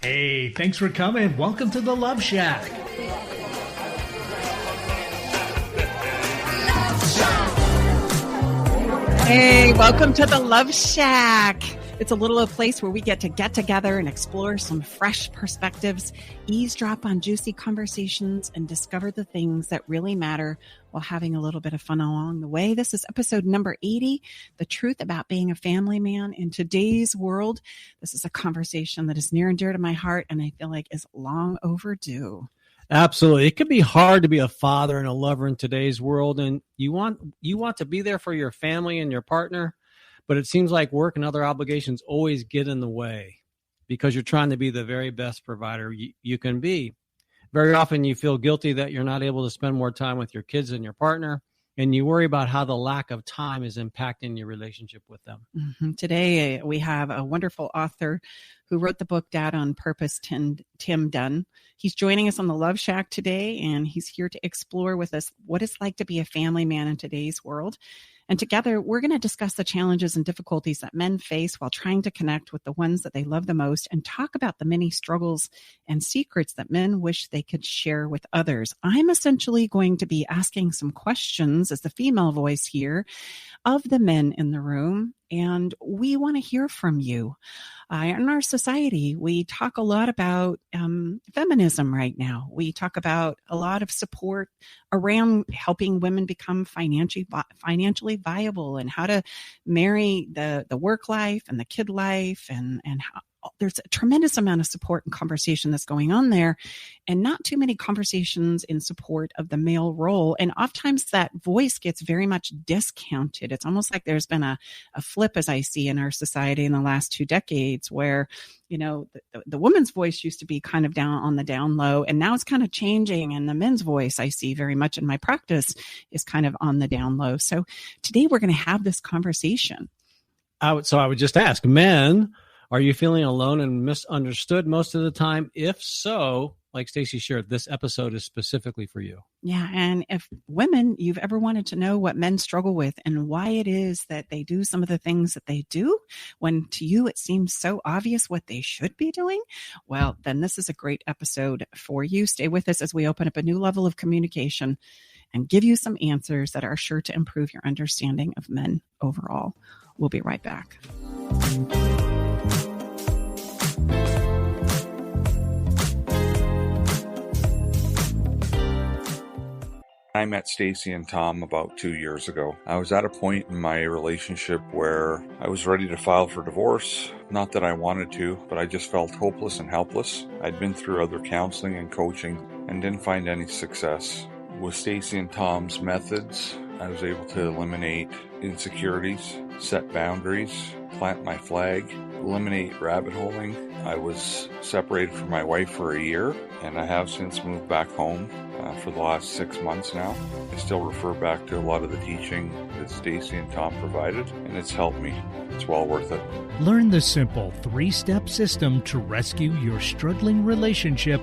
Hey, thanks for coming. Welcome to the Love Shack. Hey, welcome to the Love Shack. It's a little place where we get together and explore some fresh perspectives, eavesdrop on juicy conversations, and discover the things that really matter while having a little bit of fun along the way. This is episode number 80, The Truth About Being a Family Man in Today's World. This is a conversation that is near and dear to my heart, and I feel like is long overdue. Absolutely. It can be hard to be a father and a lover in today's world, and you want to be there for your family and your partner, but it seems like work and other obligations always get in the way because you're trying to be the very best provider you can be. Very often you feel guilty that you're not able to spend more time with your kids and your partner, and you worry about how the lack of time is impacting your relationship with them. Mm-hmm. Today, we have a wonderful author who wrote the book Dad on Purpose, Tim Dunn. He's joining us on the Love Shack today, and he's here to explore with us what it's like to be a family man in today's world. And together, we're going to discuss the challenges and difficulties that men face while trying to connect with the ones that they love the most and talk about the many struggles and secrets that men wish they could share with others. I'm essentially going to be asking some questions as the female voice here of the men in the room, and we want to hear from you. In our society, we talk a lot about feminism right now. We talk about a lot of support around helping women become financially viable and how to marry the work life and the kid life and how there's a tremendous amount of support and conversation that's going on there, and not too many conversations in support of the male role. And oftentimes that voice gets very much discounted. It's almost like there's been a flip, as I see in our society in the last 2 decades, where, you know, the woman's voice used to be kind of down on the down low, and now it's kind of changing. And the men's voice I see very much in my practice is kind of on the down low. So today we're going to have this conversation. I would just ask, men, are you feeling alone and misunderstood most of the time? If so, like Stacey shared, this episode is specifically for you. Yeah. And if women, you've ever wanted to know what men struggle with and why it is that they do some of the things that they do, when to you it seems so obvious what they should be doing, well, then this is a great episode for you. Stay with us as we open up a new level of communication and give you some answers that are sure to improve your understanding of men overall. We'll be right back. I met Stacey and Tom about 2 years ago. I was at a point in my relationship where I was ready to file for divorce. Not that I wanted to, but I just felt hopeless and helpless. I'd been through other counseling and coaching and didn't find any success. With Stacey and Tom's methods, I was able to eliminate insecurities, set boundaries, plant my flag, eliminate rabbit holing. I was separated from my wife for a year, and I have since moved back home for the last 6 months now. I still refer back to a lot of the teaching that Stacey and Tom provided, and it's helped me. It's well worth it. Learn the simple 3-step system to rescue your struggling relationship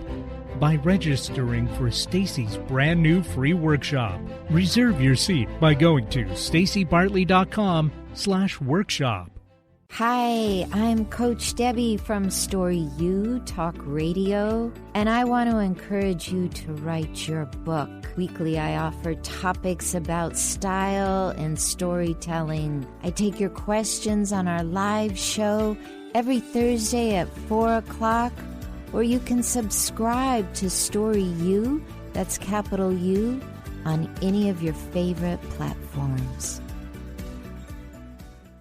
by registering for Stacey's brand new free workshop. Reserve your seat by going to staceybartley.com/workshop. Hi, I'm Coach Debbie from Story U Talk Radio, and I want to encourage you to write your book. Weekly, I offer topics about style and storytelling. I take your questions on our live show every Thursday at 4 o'clock, or you can subscribe to Story U, that's capital U, on any of your favorite platforms.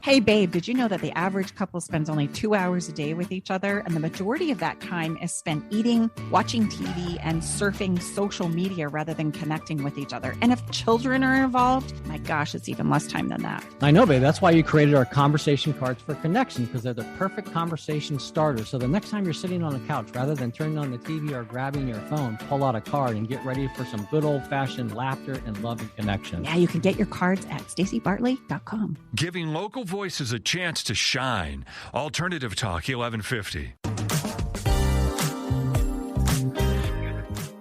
Hey, babe, did you know that the average couple spends only 2 hours a day with each other, and the majority of that time is spent eating, watching TV, and surfing social media rather than connecting with each other? And if children are involved, my gosh, it's even less time than that. I know, babe. That's why you created our conversation cards for connection, because they're the perfect conversation starter. So the next time you're sitting on the couch, rather than turning on the TV or grabbing your phone, pull out a card and get ready for some good old-fashioned laughter and love and connection. Yeah, you can get your cards at staceybartley.com. Giving local voices a chance to shine. Alternative Talk 1150.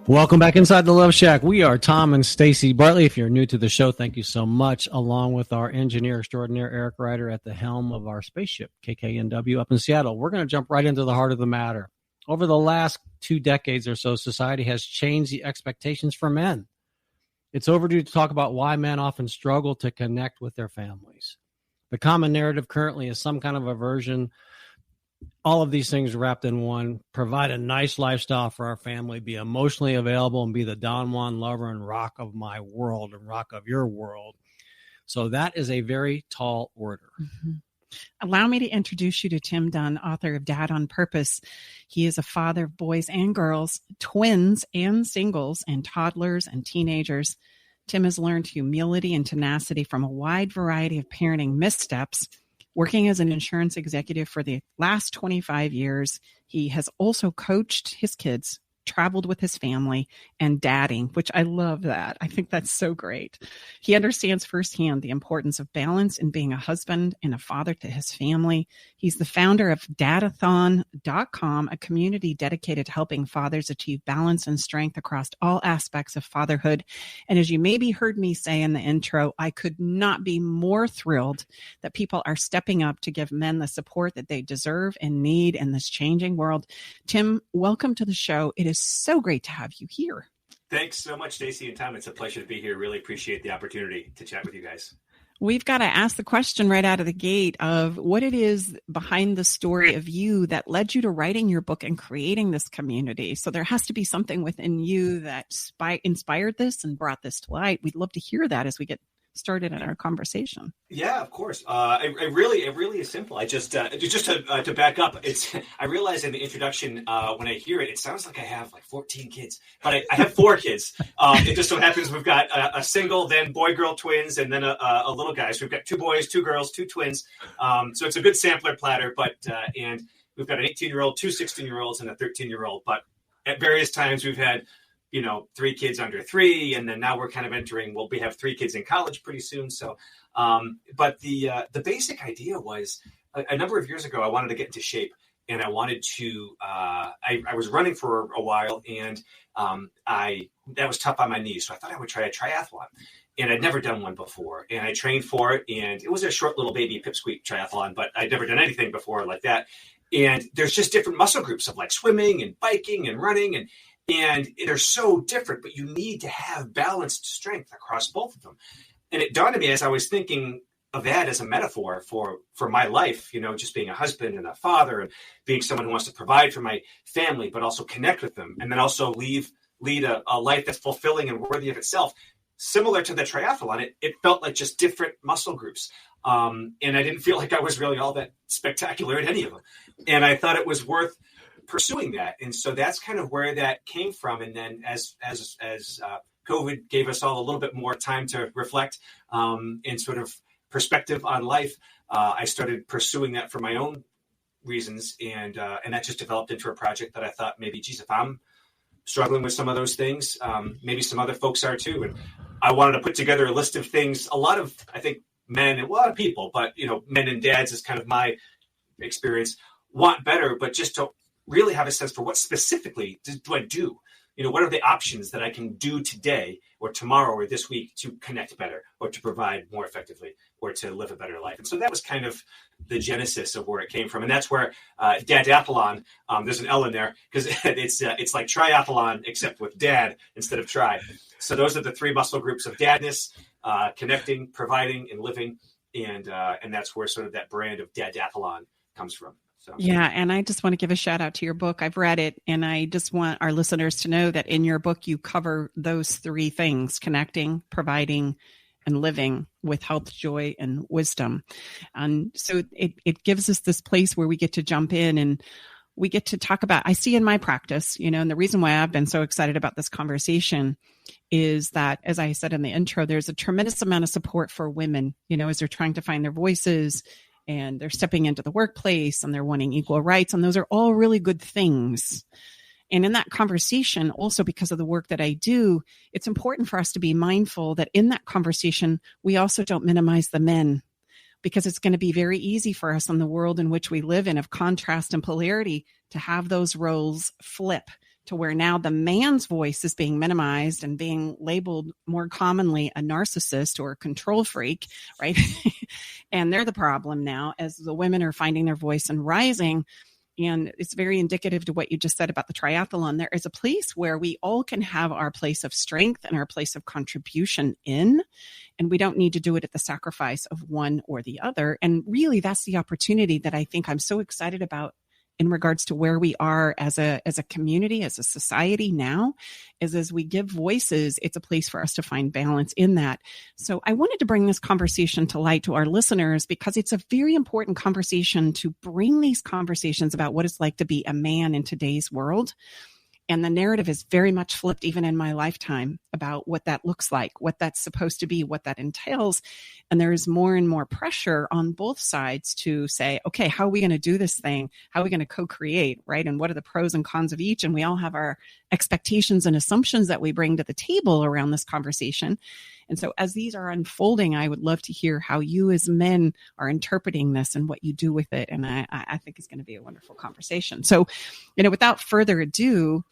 Welcome back inside the Love Shack. We are Tom and Stacey Bartley. If you're new to the show, thank you so much. Along with our engineer extraordinaire, Eric Ryder, at the helm of our spaceship, KKNW, up in Seattle. We're going to jump right into the heart of the matter. Over the last 2 decades or so, society has changed the expectations for men. It's overdue to talk about why men often struggle to connect with their families. The common narrative currently is some kind of aversion. All of these things wrapped in one: provide a nice lifestyle for our family, be emotionally available, and be the Don Juan lover and rock of my world and rock of your world. So that is a very tall order. Mm-hmm. Allow me to introduce you to Tim Dunn, author of Dad on Purpose. He is a father of boys and girls, twins and singles, and toddlers and teenagers. Tim has learned humility and tenacity from a wide variety of parenting missteps. Working as an insurance executive for the last 25 years, he has also coached his kids, traveled with his family, and dadding, which I love that. I think that's so great. He understands firsthand the importance of balance in being a husband and a father to his family. He's the founder of Dadathon.com, a community dedicated to helping fathers achieve balance and strength across all aspects of fatherhood. And as you maybe heard me say in the intro, I could not be more thrilled that people are stepping up to give men the support that they deserve and need in this changing world. Tim, welcome to the show. It is so great to have you here. Thanks so much, Stacey and Tom. It's a pleasure to be here. Really appreciate the opportunity to chat with you guys. We've got to ask the question right out of the gate of what it is behind the story of you that led you to writing your book and creating this community. So there has to be something within you that inspired this and brought this to light. We'd love to hear that as we get started in our conversation. Yeah, of course. It really is simple. I just to back up, I realized in the introduction when I hear it sounds like I have like 14 kids, but I have 4 kids. It just so happens we've got a single, then boy-girl twins, and then a little guy. So we've got 2 boys, 2 girls, 2 twins. So it's a good sampler platter. But and we've got an 18-year-old, 2 16-year-olds, and a 13-year-old. But at various times we've had 3 kids under 3, and then now we're kind of entering, we have 3 kids in college pretty soon. So, but the basic idea was a number of years ago, I wanted to get into shape, and I wanted to, I was running for a while, and that was tough on my knees. So I thought I would try a triathlon, and I'd never done one before, and I trained for it, and it was a short little baby pipsqueak triathlon, but I'd never done anything before like that. And there's just different muscle groups of like swimming and biking and running, and they're so different, but you need to have balanced strength across both of them. And it dawned on me as I was thinking of that as a metaphor for my life, just being a husband and a father and being someone who wants to provide for my family, but also connect with them. And then also lead a life that's fulfilling and worthy of itself. Similar to the triathlon, it felt like just different muscle groups. And I didn't feel like I was really all that spectacular at any of them. And I thought it was worth pursuing that. And so that's kind of where that came from. And then as COVID gave us all a little bit more time to reflect and sort of perspective on life, I started pursuing that for my own reasons. And that just developed into a project that I thought maybe, geez, if I'm struggling with some of those things, maybe some other folks are too. And I wanted to put together a list of things. A lot of, I think, men and a lot of people, but, men and dads is kind of my experience, want better, but just to really have a sense for what specifically do I do? What are the options that I can do today or tomorrow or this week to connect better or to provide more effectively or to live a better life? And so that was kind of the genesis of where it came from. And that's where Dadathlon, there's an L in there because it's like triathlon except with dad instead of try. So those are the 3 muscle groups of dadness, connecting, providing, and living. And that's where sort of that brand of Dadathlon comes from. So. Yeah. And I just want to give a shout out to your book. I've read it, and I just want our listeners to know that in your book, you cover those 3 things: connecting, providing, and living with health, joy, and wisdom. And so it gives us this place where we get to jump in and we get to talk about, I see in my practice, and the reason why I've been so excited about this conversation is that, as I said in the intro, there's a tremendous amount of support for women, as they're trying to find their voices, and they're stepping into the workplace, and they're wanting equal rights. And those are all really good things. And in that conversation, also because of the work that I do, it's important for us to be mindful that in that conversation, we also don't minimize the men, because it's going to be very easy for us in the world in which we live in of contrast and polarity to have those roles flip to where now the man's voice is being minimized and being labeled more commonly a narcissist or a control freak, right? And they're the problem now as the women are finding their voice and rising. And it's very indicative to what you just said about the triathlon. There is a place where we all can have our place of strength and our place of contribution in, and we don't need to do it at the sacrifice of one or the other. And really, that's the opportunity that I think I'm so excited about in regards to where we are as a community, as a society now, is as we give voices, it's a place for us to find balance in that. So I wanted to bring this conversation to light to our listeners because it's a very important conversation to bring these conversations about what it's like to be a man in today's world. And the narrative is very much flipped, even in my lifetime, about what that looks like, what that's supposed to be, what that entails. And there is more and more pressure on both sides to say, okay, how are we going to do this thing? How are we going to co-create, right? And what are the pros and cons of each? And we all have our expectations and assumptions that we bring to the table around this conversation. And so as these are unfolding, I would love to hear how you as men are interpreting this and what you do with it. And I think it's going to be a wonderful conversation. So, without further ado,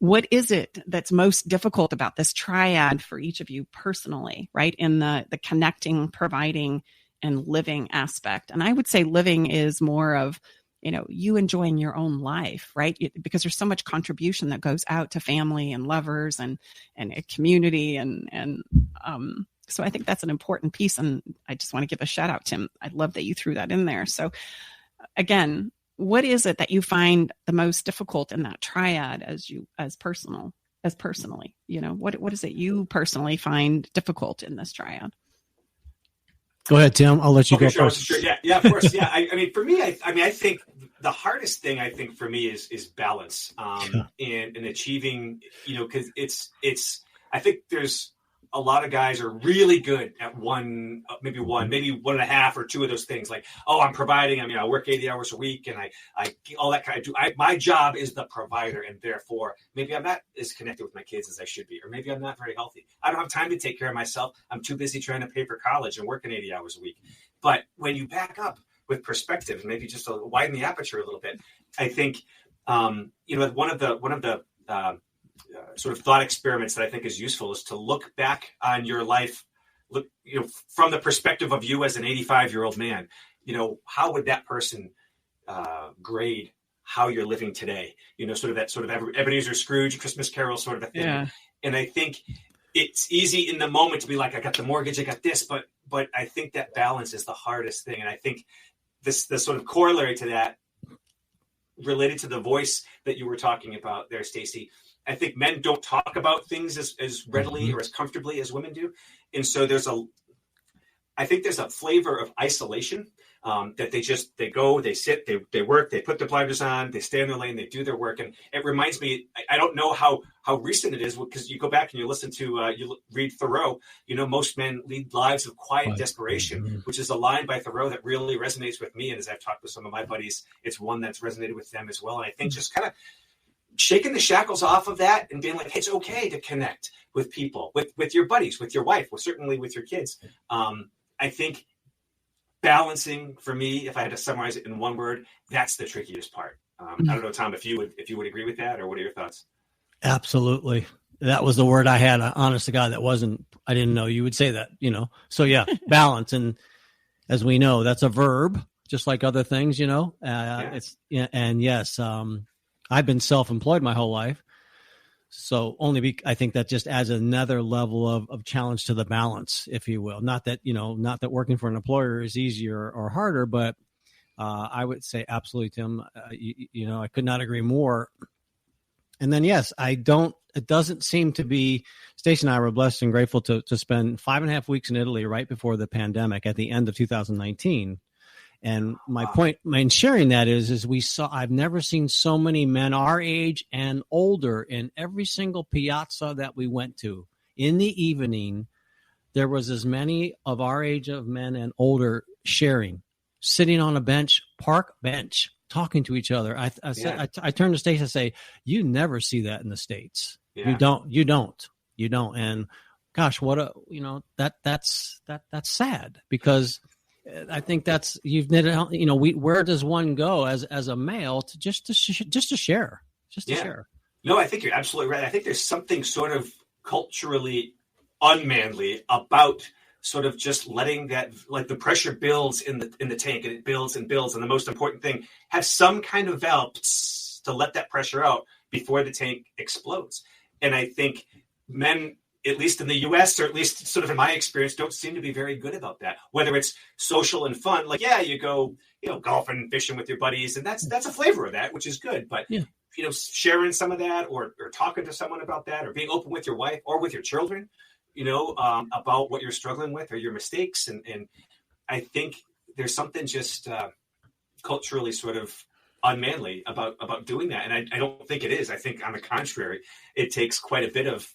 what is it that's most difficult about this triad for each of you personally, right? In the connecting, providing, and living aspect. And I would say living is more of, you enjoying your own life, right? Because there's so much contribution that goes out to family and lovers and a community. And so I think that's an important piece. And I just want to give a shout out, Tim. I love that you threw that in there. So again, what is it that you find the most difficult in that triad as personally, what is it you personally find difficult in this triad? Go ahead, Tim. I'll let you go first. Sure. Yeah, of course. Yeah. I mean, for me, I think the hardest thing for me is balance, in achieving, cause I think there's a lot of guys are really good at maybe one and a half or two of those things. Like, I'm providing. I mean, I work 80 hours a week and I all that kind of my job is the provider. And therefore maybe I'm not as connected with my kids as I should be, or maybe I'm not very healthy. I don't have time to take care of myself. I'm too busy trying to pay for college and working 80 hours a week. But when you back up with perspective, maybe just widen the aperture a little bit, I think, one of the sort of thought experiments that I think is useful is to look back on your life, from the perspective of you as an 85-year-old man. How would that person grade how you're living today? Sort of Ebenezer Scrooge, Christmas Carol sort of a thing. Yeah. And I think it's easy in the moment to be like, I got the mortgage, I got this, but I think that balance is the hardest thing. And I think the sort of corollary to that, related to the voice that you were talking about there, Stacey, I think men don't talk about things as readily or as comfortably as women do. And so I think there's a flavor of isolation, that they go, they sit, they work, they put the blinders on, they stay in their lane, they do their work. And it reminds me, I don't know how recent it is, because you go back and you listen to, you read Thoreau, most men lead lives of quiet desperation, which is a line by Thoreau that really resonates with me. And as I've talked with some of my buddies, it's one that's resonated with them as well. And I think just kind of shaking the shackles off of that and being like, it's okay to connect with people, with your buddies, with your wife, certainly with your kids. I think balancing, for me, if I had to summarize it in one word, that's the trickiest part. I don't know, Tom, if you would agree with that, or what are your thoughts? Absolutely. That was the word I had. Honest to God, I didn't know you would say that, So yeah, balance. And as we know, that's a verb, just like other things, and yes, I've been self-employed my whole life. So I think that just adds another level of challenge to the balance, if you will. Not that working for an employer is easier or harder, but I would say absolutely, Tim, I could not agree more. And then, yes, it doesn't seem to be, Stacey and I were blessed and grateful to spend 5.5 weeks in Italy right before the pandemic at the end of 2019. And my point in sharing that is I've never seen so many men our age and older in every single piazza that we went to. In the evening, there was as many of our age of men and older sitting on a park bench, talking to each other. I turned to Stacey and say, you never see that in the States. Yeah. You don't. And gosh, that's sad, because I think that's, you've knit it, where does one go as a male to just to share? Share. No, I think you're absolutely right. I think there's something sort of culturally unmanly about sort of just letting that, like the pressure builds in the tank, and it builds and builds. And the most important thing, have some kind of valve to let that pressure out before the tank explodes. And I think men, at least in the US, or at least sort of in my experience, don't seem to be very good about that. Whether it's social and fun, like, yeah, you go, golfing, fishing with your buddies, and that's a flavor of that, which is good. But, sharing some of that, or talking to someone about that, or being open with your wife or with your children, about what you're struggling with or your mistakes. And I think there's something just culturally sort of unmanly about doing that. And I don't think it is. I think, on the contrary, it takes quite a bit of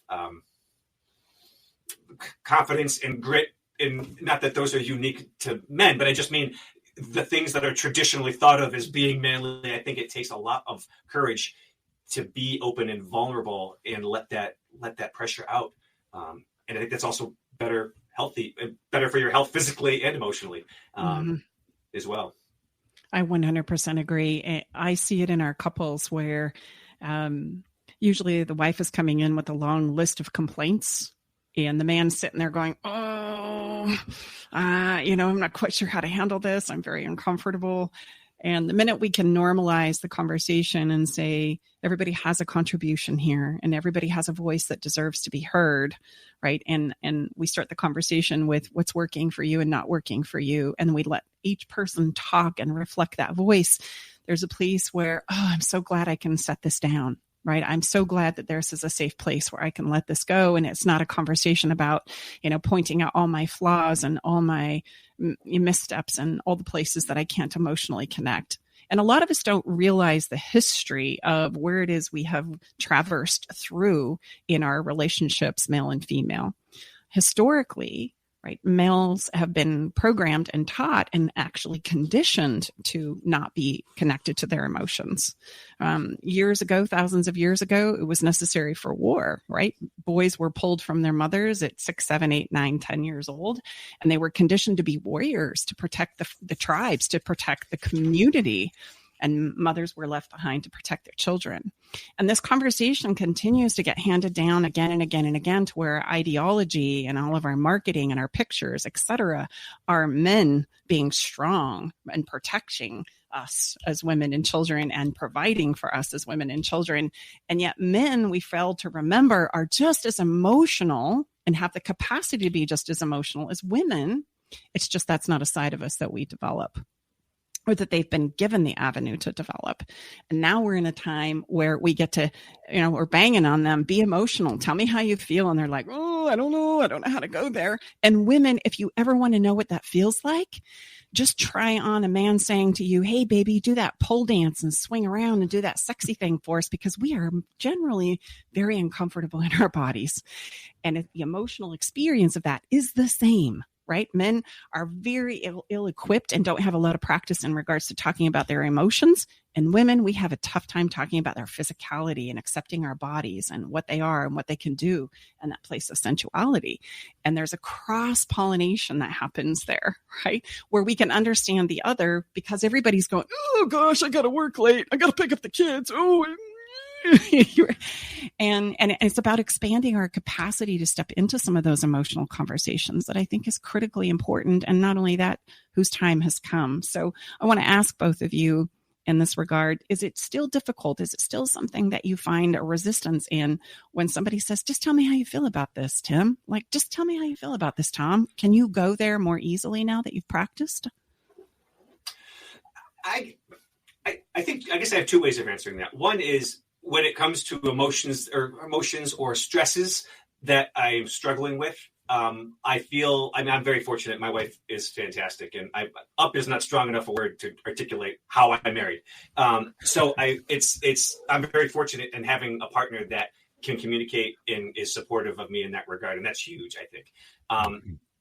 confidence and grit. And not that those are unique to men, but I just mean the things that are traditionally thought of as being manly. I think it takes a lot of courage to be open and vulnerable and let that pressure out. And I think that's also better for your health physically and emotionally as well. I 100% agree. I see it in our couples where usually the wife is coming in with a long list of complaints, and the man's sitting there going, I'm not quite sure how to handle this. I'm very uncomfortable. And the minute we can normalize the conversation and say, everybody has a contribution here, and everybody has a voice that deserves to be heard, right? And we start the conversation with what's working for you and not working for you. And we let each person talk and reflect that voice. There's a place where, I'm so glad I can set this down, right? I'm so glad that this is a safe place where I can let this go. And it's not a conversation about, pointing out all my flaws and all my missteps and all the places that I can't emotionally connect. And a lot of us don't realize the history of where it is we have traversed through in our relationships, male and female. Historically, right, males have been programmed and taught and actually conditioned to not be connected to their emotions. Years ago, thousands of years ago, it was necessary for war, right? Boys were pulled from their mothers at 6, 7, 8, 9, 10 years old, and they were conditioned to be warriors, to protect the tribes, to protect the community. And mothers were left behind to protect their children. And this conversation continues to get handed down again and again and again, to where ideology and all of our marketing and our pictures, et cetera, are men being strong and protecting us as women and children and providing for us as women and children. And yet men, we fail to remember, are just as emotional and have the capacity to be just as emotional as women. It's just that's not a side of us that we develop, or that they've been given the avenue to develop. And now we're in a time where we get to, we're banging on them, be emotional, tell me how you feel. And they're like, I don't know how to go there. And women, if you ever want to know what that feels like, just try on a man saying to you, hey, baby, do that pole dance and swing around and do that sexy thing for us, because we are generally very uncomfortable in our bodies. And if the emotional experience of that is the same, right? Men are very ill-equipped and don't have a lot of practice in regards to talking about their emotions. And women, we have a tough time talking about their physicality and accepting our bodies and what they are and what they can do, and that place of sensuality. And there's a cross-pollination that happens there, right? Where we can understand the other, because everybody's going, oh gosh, I got to work late. I got to pick up the kids. And it's about expanding our capacity to step into some of those emotional conversations that I think is critically important. And not only that, whose time has come. So I want to ask both of you in this regard, is it still difficult? Is it still something that you find a resistance in when somebody says, just tell me how you feel about this, Tim? Like, just tell me how you feel about this, Tom. Can you go there more easily now that you've practiced? I guess I have two ways of answering that. One is, when it comes to emotions or stresses that I'm struggling with, I'm very fortunate. My wife is fantastic, and up is not strong enough a word to articulate how I'm married. I'm very fortunate in having a partner that can communicate and is supportive of me in that regard, and that's huge, I think.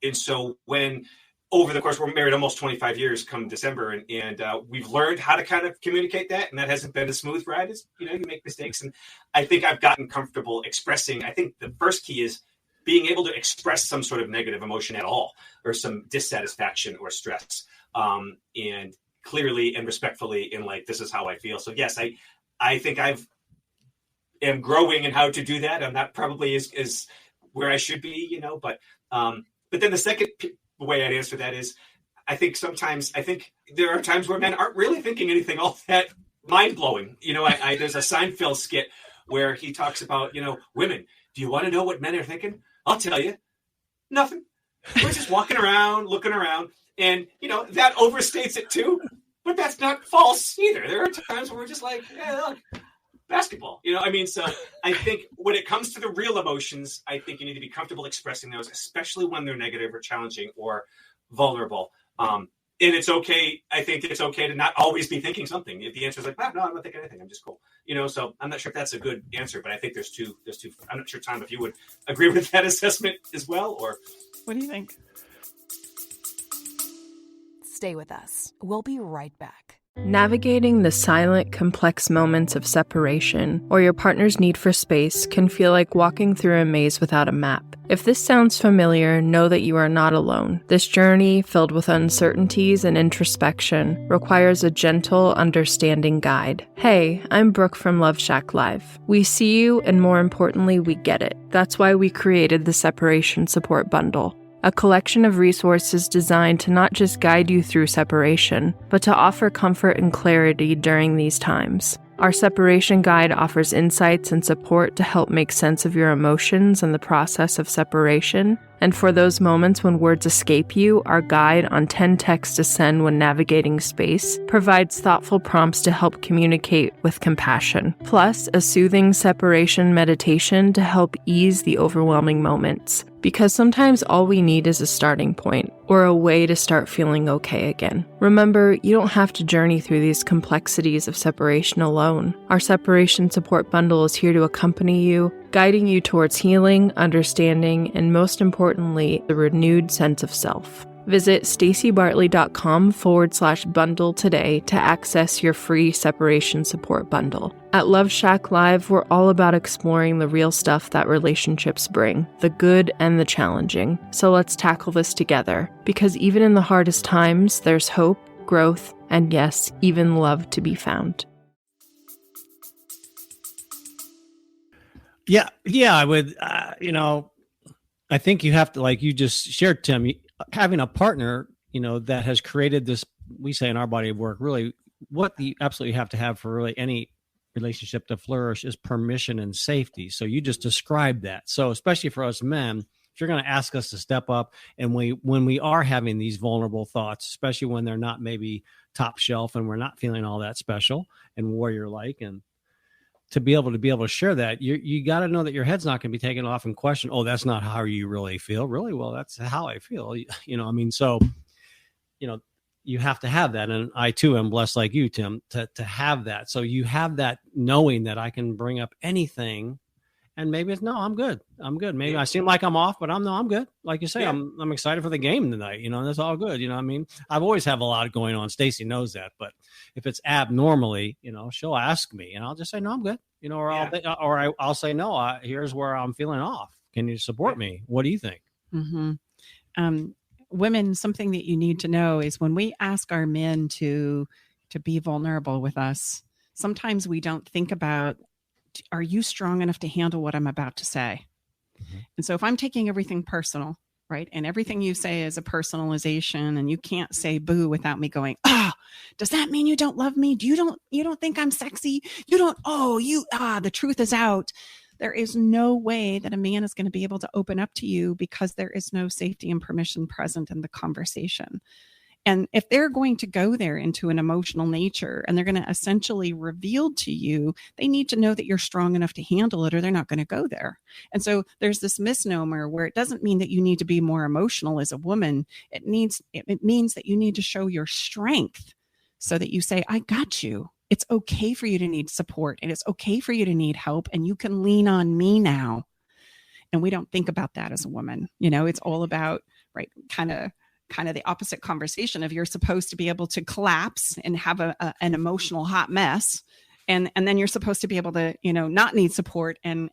And so when over the course, we're married almost 25 years come December, and we've learned how to kind of communicate that. And that hasn't been a smooth ride. You make mistakes. And I think I've gotten comfortable expressing. I think the first key is being able to express some sort of negative emotion at all, or some dissatisfaction or stress. And clearly and respectfully, in like, this is how I feel. So yes, I think am growing in how to do that. I'm not probably as where I should be, but But then the second way I'd answer that is, I think there are times where men aren't really thinking anything all that mind blowing. There's a Seinfeld skit where he talks about, women. Do you want to know what men are thinking? I'll tell you. Nothing. We're just walking around, looking around. And, that overstates it too. But that's not false either. There are times where we're just like, yeah, look, basketball. So I think when it comes to the real emotions, I think you need to be comfortable expressing those, especially when they're negative or challenging or vulnerable. And it's okay. I think it's okay to not always be thinking something. If the answer is like, no, I'm not thinking anything. I'm just cool. So I'm not sure if that's a good answer, but I think there's two. I'm not sure, Tom, if you would agree with that assessment as well, or what do you think? Stay with us. We'll be right back. Navigating the silent, complex moments of separation or your partner's need for space can feel like walking through a maze without a map. If this sounds familiar, know that you are not alone. This journey, filled with uncertainties and introspection, requires a gentle, understanding guide. Hey, I'm Brooke from Love Shack Live. We see you, and more importantly, we get it. That's why we created the Separation Support Bundle. A collection of resources designed to not just guide you through separation, but to offer comfort and clarity during these times. Our separation guide offers insights and support to help make sense of your emotions and the process of separation. And for those moments when words escape you, our guide on 10 texts to send when navigating space provides thoughtful prompts to help communicate with compassion. Plus, a soothing separation meditation to help ease the overwhelming moments. Because sometimes all we need is a starting point, or a way to start feeling okay again. Remember, you don't have to journey through these complexities of separation alone. Our Separation Support Bundle is here to accompany you, guiding you towards healing, understanding, and most importantly, the renewed sense of self. Visit stacybartley.com/bundle today to access your free separation support bundle. At Love Shack Live, we're all about exploring the real stuff that relationships bring, the good and the challenging. So let's tackle this together, because even in the hardest times, there's hope, growth, and yes, even love to be found. Yeah, I would, I think you have to, like you just shared, Tim, having a partner, that has created this, we say in our body of work, really what you absolutely have to have for really any relationship to flourish is permission and safety. So you just described that. So especially for us men, if you're going to ask us to step up and when we are having these vulnerable thoughts, especially when they're not maybe top shelf and we're not feeling all that special and warrior-like, and to be able to share that, you got to know that your head's not going to be taken off and question, oh, that's not how you really feel. Really? Well, that's how I feel. So, you have to have that. And I too am blessed like you, Tim, to have that. So you have that knowing that I can bring up anything, and maybe it's, no, I'm good. Maybe I seem like I'm off, but I'm good. Like you say, yeah. I'm excited for the game tonight. That's all good. I've always have a lot going on. Stacy knows that, but if it's abnormally, she'll ask me and I'll just say, no, I'm good. I'll say, no, here's where I'm feeling off. Can you support me? What do you think? Mm-hmm. Women, something that you need to know is when we ask our men to be vulnerable with us, sometimes we don't think about, are you strong enough to handle what I'm about to say? Mm-hmm. And so if I'm taking everything personal, right, and everything you say is a personalization, and you can't say boo without me going, does that mean you don't love me? You don't think I'm sexy? The truth is out. There is no way that a man is going to be able to open up to you because there is no safety and permission present in the conversation. And if they're going to go there into an emotional nature and they're going to essentially reveal to you, they need to know that you're strong enough to handle it, or they're not going to go there. And so there's this misnomer where it doesn't mean that you need to be more emotional as a woman. It means that you need to show your strength so that you say, I got you. It's okay for you to need support, and it's okay for you to need help, and you can lean on me now. And we don't think about that as a woman. It's all about, right, kind of the opposite conversation of you're supposed to be able to collapse and have an emotional hot mess. And then you're supposed to be able to, not need support and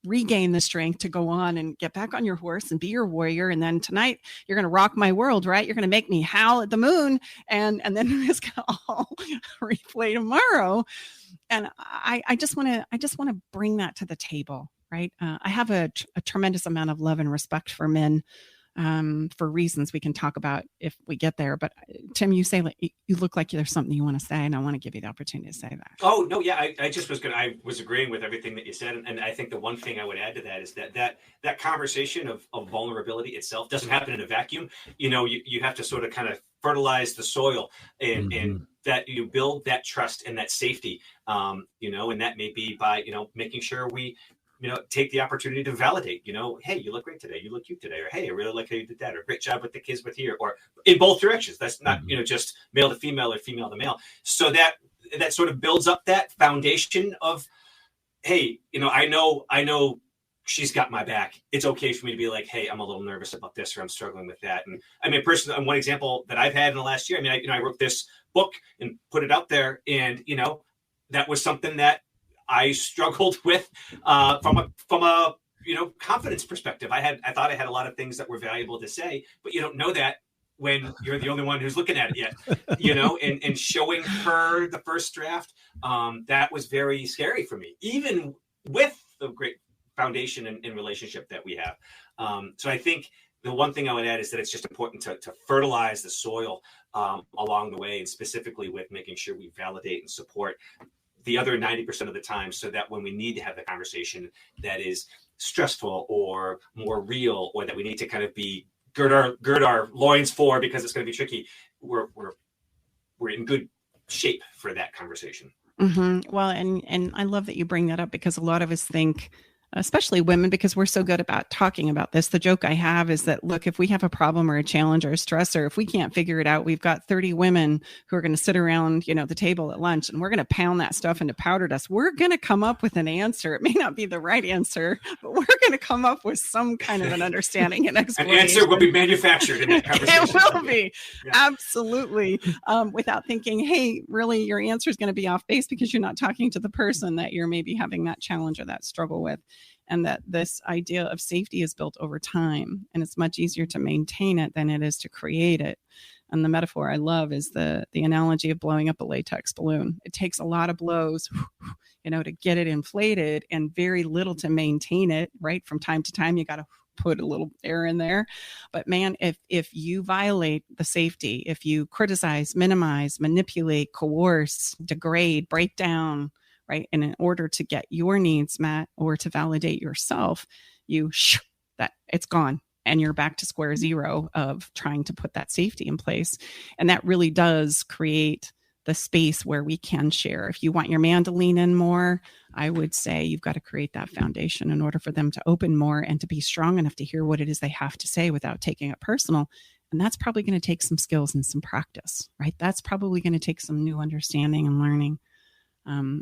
regain the strength to go on and get back on your horse and be your warrior. And then tonight you're going to rock my world, right? You're going to make me howl at the moon, and then it's going to all replay tomorrow. And I just want to bring that to the table, right? I have a tremendous amount of love and respect for men for reasons we can talk about if we get there. But Tim, you say you look like there's something you want to say, and I want to give you the opportunity to say that. Oh no, yeah, I was agreeing with everything that you said, and I think the one thing I would add to that is that conversation of vulnerability itself doesn't happen in a vacuum. You have to sort of kind of fertilize the soil, and that you build that trust and that safety, and that may be by making sure we take the opportunity to validate, hey, you look great today. You look cute today. Or, hey, I really like how you did that. Or great job with the kids with here. Or in both directions. That's not, just male to female or female to male. So that sort of builds up that foundation of, hey, I know she's got my back. It's okay for me to be like, hey, I'm a little nervous about this, or I'm struggling with that. And I mean, personally, one example that I've had in the last year, I wrote this book and put it out there, and, that was something that I struggled with from a confidence perspective. I thought I had a lot of things that were valuable to say, but you don't know that when you're the only one who's looking at it yet, and showing her the first draft, that was very scary for me, even with the great foundation and relationship that we have. So I think the one thing I would add is that it's just important to fertilize the soil along the way, and specifically with making sure we validate and support the other 90% of the time, so that when we need to have the conversation that is stressful or more real, or that we need to kind of be gird our loins for because it's going to be tricky, we're in good shape for that conversation. Mm-hmm. Well, and I love that you bring that up, because a lot of us think, especially women, because we're so good about talking about this. The joke I have is that, look, if we have a problem or a challenge or a stressor, if we can't figure it out, we've got 30 women who are going to sit around, the table at lunch, and we're going to pound that stuff into powder dust. We're going to come up with an answer. It may not be the right answer, but we're going to come up with some kind of an understanding and explanation. An answer will be manufactured in that conversation. It will be. Yeah. Absolutely. Without thinking, hey, really, your answer is going to be off base because you're not talking to the person that you're maybe having that challenge or that struggle with. And that this idea of safety is built over time, and it's much easier to maintain it than it is to create it. And the metaphor I love is the analogy of blowing up a latex balloon. It takes a lot of blows, to get it inflated, and very little to maintain it, right? From time to time, you got to put a little air in there. But man, if you violate the safety, if you criticize, minimize, manipulate, coerce, degrade, break down, right, and in order to get your needs met or to validate yourself, that it's gone, and you're back to square zero of trying to put that safety in place. And that really does create the space where we can share. If you want your man to lean in more, I would say you've got to create that foundation in order for them to open more and to be strong enough to hear what it is they have to say without taking it personal. And that's probably going to take some skills and some practice, right? That's probably going to take some new understanding and learning.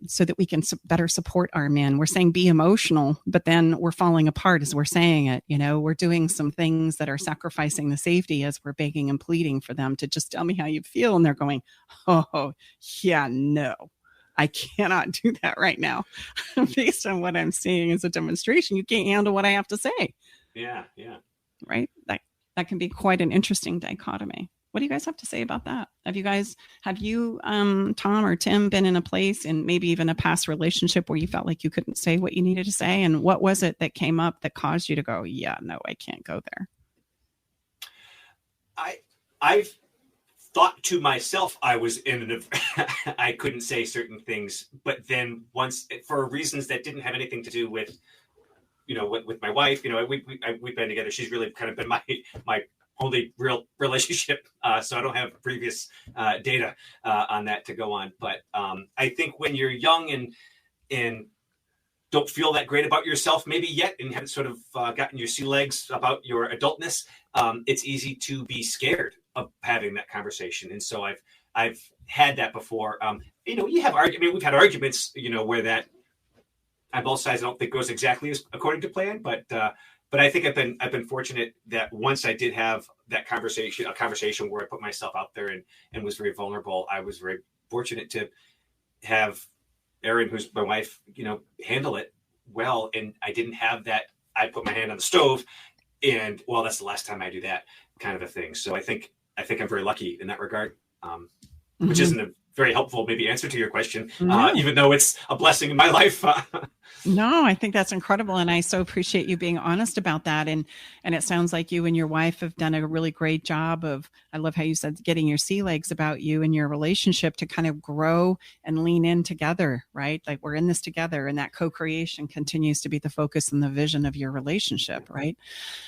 So that we can better support our men. We're saying be emotional, but then we're falling apart as we're saying it. We're doing some things that are sacrificing the safety as we're begging and pleading for them to just tell me how you feel. And they're going, oh, yeah, no, I cannot do that right now. Based on what I'm seeing as a demonstration, you can't handle what I have to say. Yeah. Right? That can be quite an interesting dichotomy. What do you guys have to say about that? Have you, Tom or Tim, been in a place and maybe even a past relationship where you felt like you couldn't say what you needed to say? And what was it that came up that caused you to go, yeah, no, I can't go there? I've thought to myself I was I couldn't say certain things, but then once, for reasons that didn't have anything to do with, with my wife, we've been together. She's really kind of been my only real relationship. So I don't have previous data on that to go on. But I think when you're young and don't feel that great about yourself maybe yet, and haven't sort of gotten your sea legs about your adultness, it's easy to be scared of having that conversation. And so I've had that before. You have we've had arguments, where that on both sides I don't think goes exactly as according to plan, but I think I've been fortunate that once I did have that conversation, a conversation where I put myself out there and was very vulnerable, I was very fortunate to have Erin, who's my wife, handle it well. And I didn't have that, I put my hand on the stove and, well, that's the last time I do that kind of a thing. So I think I'm very lucky in that regard, which isn't very helpful, maybe answer to your question, No. even though it's a blessing in my life. No, I think that's incredible. And I so appreciate you being honest about that. And it sounds like you and your wife have done a really great job of, I love how you said, getting your sea legs about you and your relationship to kind of grow and lean in together, right? Like we're in this together, and that co-creation continues to be the focus and the vision of your relationship, right?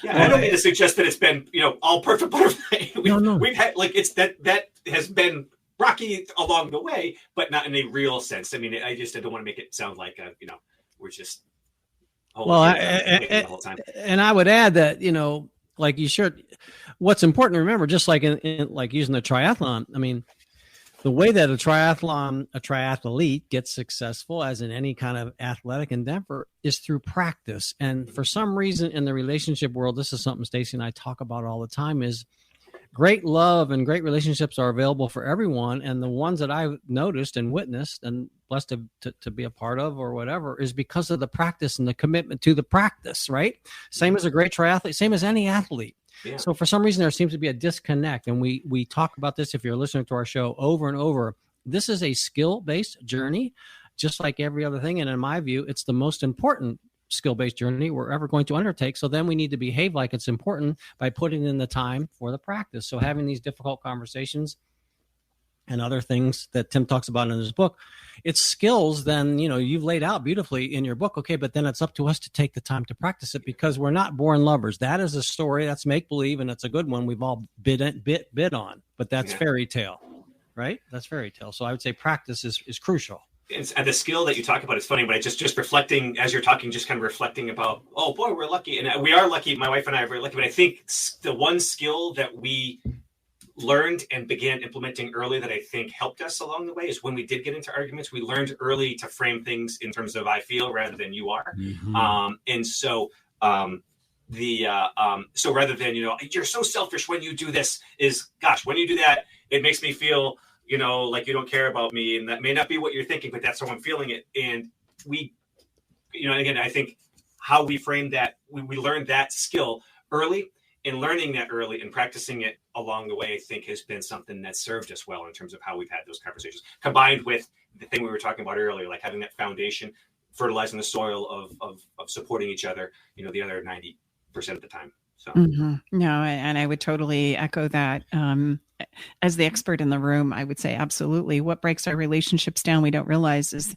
Yeah, I don't mean to suggest that it's been, all perfect butterfly. No. We've had it's that has been rocky along the way, but not in a real sense. I mean, I don't want to make it sound like we're just the whole time. And I would add that like you should. What's important to remember, just like in like using the triathlon. I mean, the way that a triathlete gets successful, as in any kind of athletic endeavor, is through practice. And for some reason, in the relationship world, this is something Stacy and I talk about all the time: is great love and great relationships are available for everyone. And the ones that I've noticed and witnessed and blessed to be a part of or whatever is because of the practice and the commitment to the practice, right? Same as a great triathlete, same as any athlete. Yeah. So for some reason, there seems to be a disconnect. And we talk about this, if you're listening to our show, over and over. This is a skill-based journey, just like every other thing. And in my view, it's the most important skill-based journey we're ever going to undertake. So then we need to behave like it's important by putting in the time for the practice. So having these difficult conversations and other things that Tim talks about in his book, it's skills then, you've laid out beautifully in your book. Okay, but then it's up to us to take the time to practice it, because we're not born lovers. That is a story that's make-believe, and it's a good one we've all bid on, but that's fairy tale, right? That's fairy tale. So I would say practice is crucial. And the skill that you talk about is funny, but I just reflecting as you're talking, just kind of reflecting about, oh boy, we're lucky. And we are lucky. My wife and I are very lucky, but I think the one skill that we learned and began implementing early that I think helped us along the way is when we did get into arguments, we learned early to frame things in terms of I feel rather than you are. Mm-hmm. So rather than, you're so selfish when you do this, is, gosh, when you do that, it makes me feel like you don't care about me, and that may not be what you're thinking, but that's how I'm feeling it. And we, again, I think how we framed that, we learned that skill early, and learning that early and practicing it along the way, I think has been something that served us well in terms of how we've had those conversations, combined with the thing we were talking about earlier, like having that foundation, fertilizing the soil of supporting each other, the other 90% of the time. So. Mm-hmm. No, and I would totally echo that. As the expert in the room, I would say absolutely. What breaks our relationships down, we don't realize, is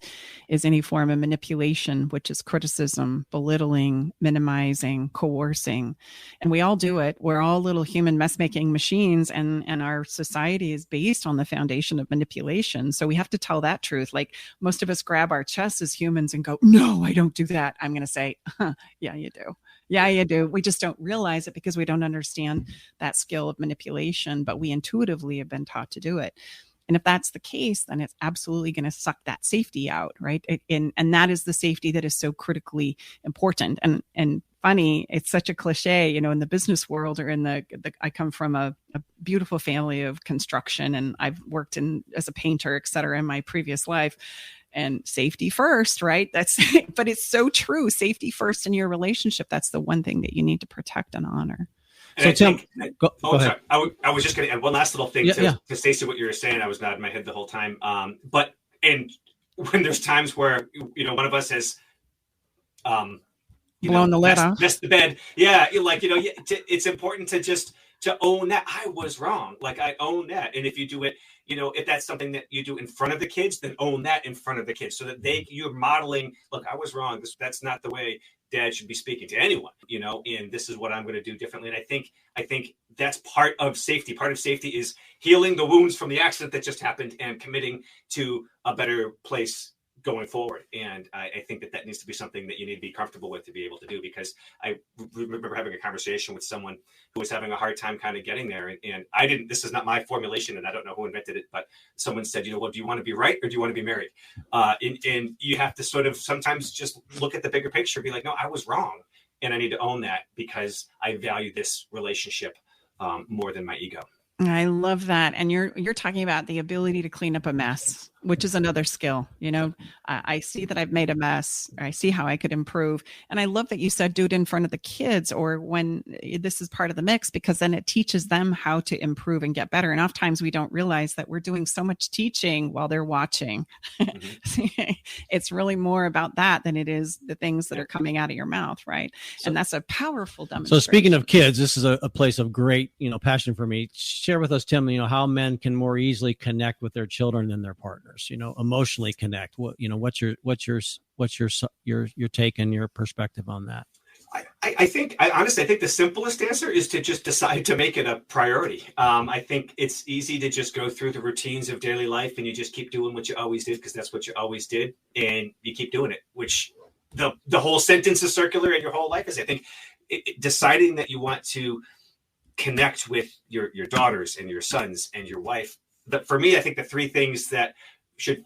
any form of manipulation, which is criticism, belittling, minimizing, coercing. And we all do it. We're all little human mess-making machines, and our society is based on the foundation of manipulation. So we have to tell that truth. Like, most of us grab our chests as humans and go, no, I don't do that. I'm going to say, yeah, you do. Yeah, you do. We just don't realize it because we don't understand that skill of manipulation, but we intuitively have been taught to do it. And if that's the case, then it's absolutely going to suck that safety out, right? And that is the safety that is so critically important. And funny, it's such a cliche, in the business world, or I come from a beautiful family of construction, and I've worked as a painter, et cetera, in my previous life. And safety first, right? But it's so true. Safety first in your relationship. That's the one thing that you need to protect and honor. And so Tim, go ahead. Sorry. I was just going to add one last little thing to Stacey, what you were saying. I was nodding my head the whole time. But when there's times where, one of us has, blown the lid off, messed the bed. Yeah. It's important to own that I was wrong. Like, I own that. And if you do it, if that's something that you do in front of the kids, then own that in front of the kids, so that you're modeling, look, I was wrong. That's not the way dad should be speaking to anyone, and this is what I'm going to do differently. And I think that's part of safety. Part of safety is healing the wounds from the accident that just happened and committing to a better place going forward. And I think that needs to be something that you need to be comfortable with to be able to do, because I remember having a conversation with someone who was having a hard time kind of getting there. And this is not my formulation, and I don't know who invented it, but someone said, well, do you want to be right, or do you want to be married? And you have to sort of sometimes just look at the bigger picture, be like, no, I was wrong. And I need to own that, because I value this relationship more than my ego. I love that. And you're talking about the ability to clean up a mess. which is another skill. I see that I've made a mess. I see how I could improve. And I love that you said do it in front of the kids or when this is part of the mix, because then it teaches them how to improve and get better. And oftentimes we don't realize that we're doing so much teaching while they're watching. Mm-hmm. It's really more about that than it is the things that are coming out of your mouth, right? And that's a powerful demonstration. So speaking of kids, this is a place of great, passion for me. Share with us, Tim, how men can more easily connect with their children than their partners, emotionally connect. What's your take and your perspective on that? Honestly, I think the simplest answer is to just decide to make it a priority. I think it's easy to just go through the routines of daily life and you just keep doing what you always did because that's what you always did, and you keep doing it, which the whole sentence is circular in your whole life. Is I think deciding that you want to connect with your daughters and your sons and your wife. For me, I think the three things that should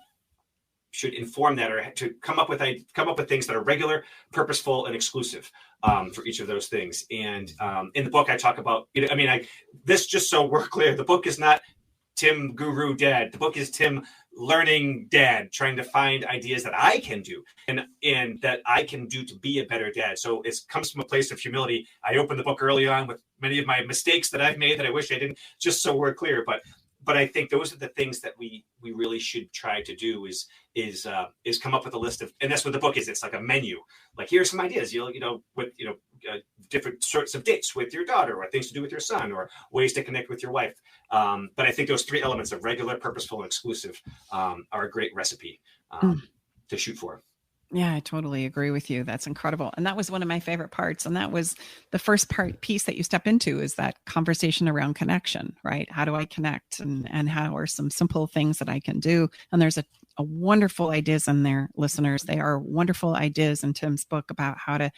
inform that are to come up with things that are regular, purposeful, and exclusive for each of those things. And in the book, I talk about, this just so we're clear, the book is not Tim Guru Dad. The book is Tim Learning Dad, trying to find ideas that I can do and that I can do to be a better dad. So it comes from a place of humility. I opened the book early on with many of my mistakes that I've made that I wish I didn't, just so we're clear. But I think those are the things that we really should try to do is come up with a list of, and that's what the book is. It's like a menu. Like, here's some ideas, with different sorts of dates with your daughter, or things to do with your son, or ways to connect with your wife. But I think those three elements of regular, purposeful, and exclusive are a great recipe to shoot for. Yeah, I totally agree with you. That's incredible. And that was one of my favorite parts. And that was the first piece that you step into, is that conversation around connection, right? How do I connect, and how are some simple things that I can do? And there's a wonderful ideas in there, listeners. They are wonderful ideas in Tim's book about how to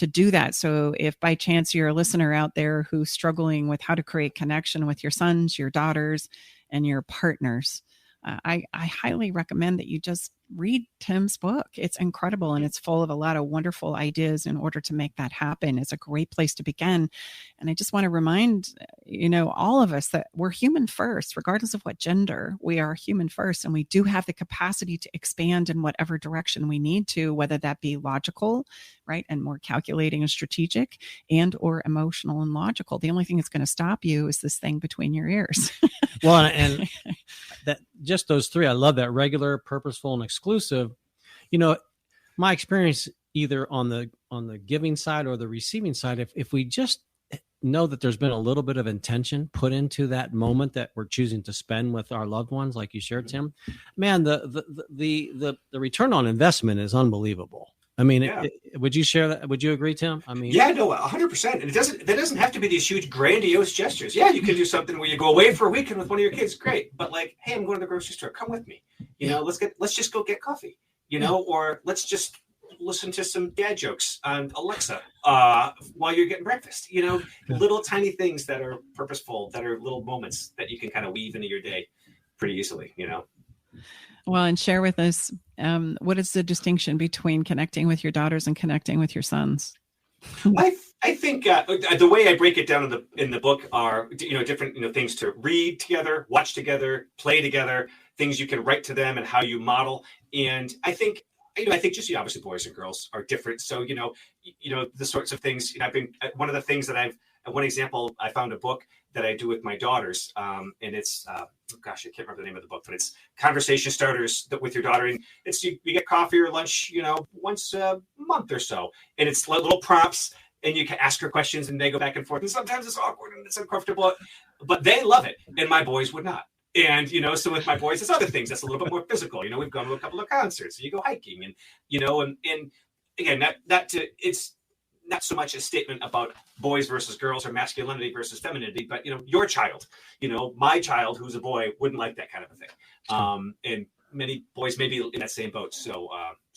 do that. So if by chance you're a listener out there who's struggling with how to create connection with your sons, your daughters, and your partners, I highly recommend that you just read Tim's book. It's incredible, and it's full of a lot of wonderful ideas in order to make that happen. It's a great place to begin. And I just want to remind, all of us that we're human first, regardless of what gender. We are human first, and we do have the capacity to expand in whatever direction we need to, whether that be logical, right, and more calculating and strategic, and or emotional and logical. The only thing that's going to stop you is this thing between your ears. Well, and that just those three, I love that: regular, purposeful, and exclusive. My experience either on the giving side or the receiving side, if we just know that there's been a little bit of intention put into that moment that we're choosing to spend with our loved ones, like you shared, Tim, man, the return on investment is unbelievable. I mean, yeah. Would you share that? Would you agree, Tim? I mean, yeah, no, 100%. And that doesn't have to be these huge, grandiose gestures. Yeah, you can do something where you go away for a weekend with one of your kids. Great. But like, hey, I'm going to the grocery store. Come with me. Let's just go get coffee, or let's just listen to some dad jokes on Alexa while you're getting breakfast. Little tiny things that are purposeful, that are little moments that you can kind of weave into your day pretty easily, Well, and share with us, what is the distinction between connecting with your daughters and connecting with your sons? I think the way I break it down in the book are different things to read together, watch together, play together, things you can write to them, and how you model. And I think just obviously boys and girls are different. So the sorts of things. I've been one of the things that one example, I found a book that I do with my daughters, and it's I can't remember the name of the book, but it's conversation starters with your daughter, and it's you get coffee or lunch once a month or so, and it's little prompts, and you can ask her questions, and they go back and forth, and sometimes it's awkward and it's uncomfortable, but they love it, and my boys would not. And so with my boys, it's other things that's a little bit more physical. We've gone to a couple of concerts, and you go hiking, and and again, it's not so much a statement about boys versus girls or masculinity versus femininity, but your child, my child who's a boy wouldn't like that kind of a thing. And many boys may be in that same boat. So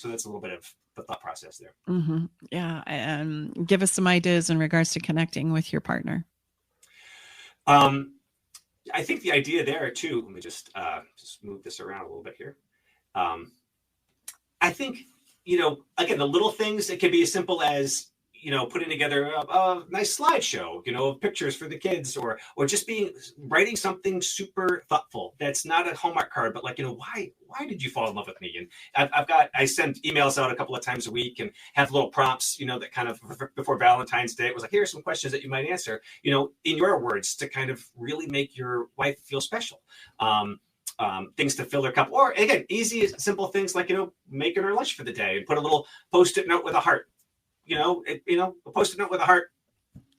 that's a little bit of the thought process there. Mm-hmm. Yeah. And give us some ideas in regards to connecting with your partner. I think the idea there too, let me just move this around a little bit here. I think, again, the little things, it can be as simple as, putting together a nice slideshow, of pictures for the kids, or just writing something super thoughtful. That's not a Hallmark card, but why did you fall in love with me? And I send emails out a couple of times a week and have little prompts, that kind of before Valentine's Day, it was like, here are some questions that you might answer, in your words, to kind of really make your wife feel special. Things to fill their cup, or again, easy, simple things like, making her lunch for the day and put a little Post-it note with a heart. A Post-it note with a heart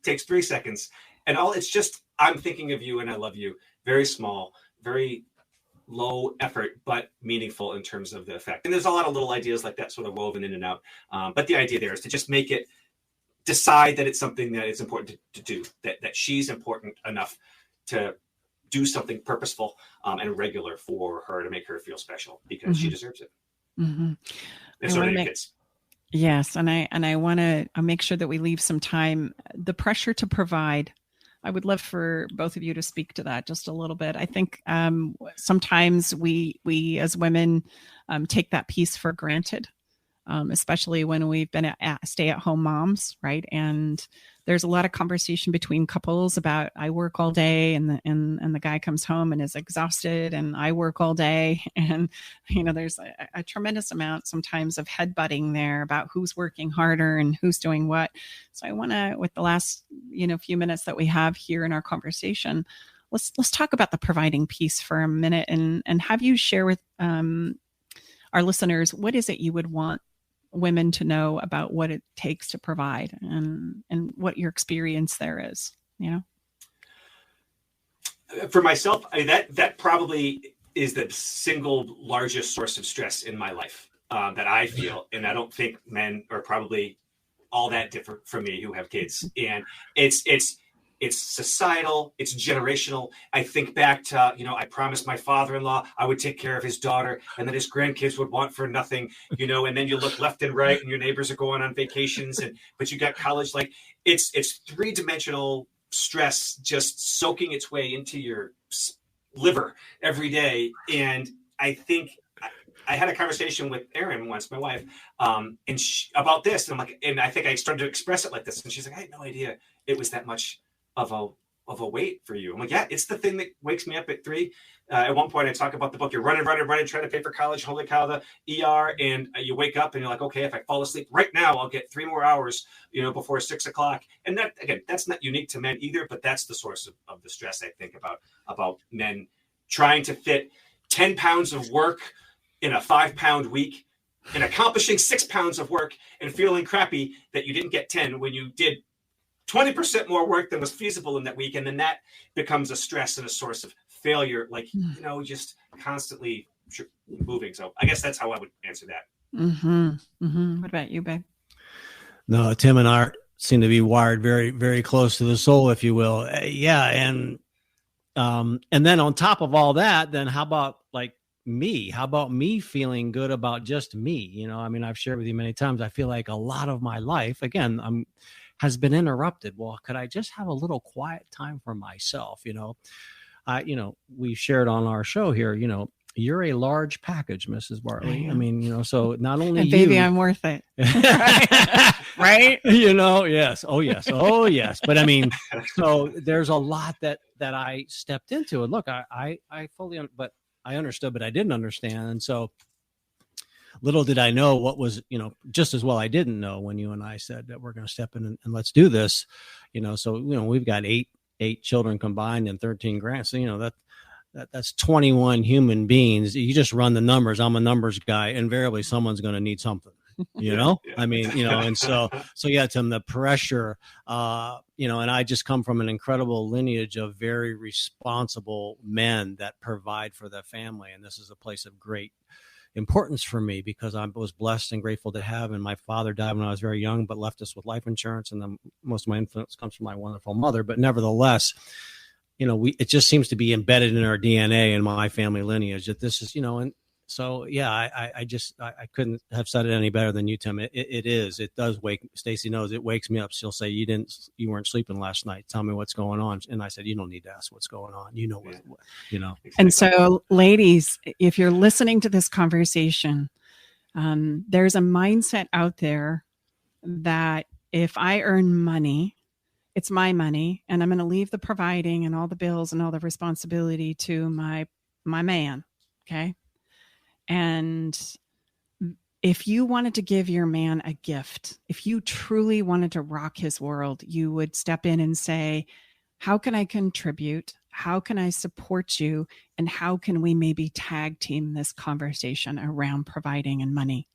takes 3 seconds, and it's just, I'm thinking of you and I love you. Very small, very low effort, but meaningful in terms of the effect. And there's a lot of little ideas like that sort of woven in and out. But the idea there is to just decide that it's something that it's important to do, that she's important enough to do something purposeful and regular for her to make her feel special, because she deserves it. Mm-hmm. And so do your kids. Yes. And I want to make sure that we leave some time. The pressure to provide, I would love for both of you to speak to that just a little bit. I think sometimes we as women take that piece for granted, especially when we've been stay-at-home moms, right? And there's a lot of conversation between couples about, I work all day and the guy comes home and is exhausted, and I work all day. And, there's a tremendous amount sometimes of headbutting there about who's working harder and who's doing what. So I want to, with the last, few minutes that we have here in our conversation, let's talk about the providing piece for a minute and have you share with our listeners, what is it you would want women to know about what it takes to provide, and what your experience there is, For myself, that probably is the single largest source of stress in my life that I feel. And I don't think men are probably all that different from me who have kids. And it's societal, it's generational. I think back to, I promised my father-in-law I would take care of his daughter, and that his grandkids would want for nothing, and then you look left and right and your neighbors are going on vacations, but you got college. Like it's three-dimensional stress just soaking its way into your liver every day. And I think I had a conversation with Erin once, my wife, and about this. And I think I started to express it like this. And she's like, I had no idea it was that much of a weight for you. I'm like, yeah, it's the thing that wakes me up at 3. At one point I talk about the book, you're running, trying to pay for college, holy cow, the ER, and you wake up and you're like, okay, if I fall asleep right now, I'll get 3 more hours, before 6 o'clock. And that, again, that's not unique to men either, but that's the source of the stress I think about men trying to fit 10 pounds of work in a 5-pound week and accomplishing 6 pounds of work and feeling crappy that you didn't get 10 when you did 20% more work than was feasible in that week. And then that becomes a stress and a source of failure, just constantly moving. So I guess that's how I would answer that. Mm-hmm. Mm-hmm. What about you, babe? No, Tim and I seem to be wired very, very close to the soul, if you will. Yeah. And then on top of all that, then how about me? How about me feeling good about just me? I've shared with you many times, I feel like a lot of my life, again, has been interrupted. Well, could I just have a little quiet time for myself? We shared on our show here, you're a large package, Mrs. Bartley. So not only and baby, I'm worth it. Right? Yes. Oh, yes. Oh, yes. But so there's a lot that I stepped into. And look, I fully, but I understood, but I didn't understand. And so little did I know what was, just as well I didn't know when you and I said that we're going to step in and let's do this, so, we've got eight children combined and 13 grants. So, that's 21 human beings. You just run the numbers. I'm a numbers guy. Invariably, someone's going to need something, Yeah. And so yeah, Tim, the pressure, and I just come from an incredible lineage of very responsible men that provide for their family. And this is a place of great importance for me because I was blessed and grateful to have. And my father died when I was very young, but left us with life insurance. And then most of my influence comes from my wonderful mother. But nevertheless, it just seems to be embedded in our DNA and my family lineage that this is, and so, yeah, I couldn't have said it any better than you, Tim. It does wake, Stacy knows it wakes me up. She'll say, you weren't sleeping last night. Tell me what's going on. And I said, you don't need to ask what's going on. And so ladies, if you're listening to this conversation, there's a mindset out there that if I earn money, it's my money, and I'm going to leave the providing and all the bills and all the responsibility to my man. Okay. And if you wanted to give your man a gift, if you truly wanted to rock his world, you would step in and say, how can I contribute? How can I support you? And how can we maybe tag team this conversation around providing and money?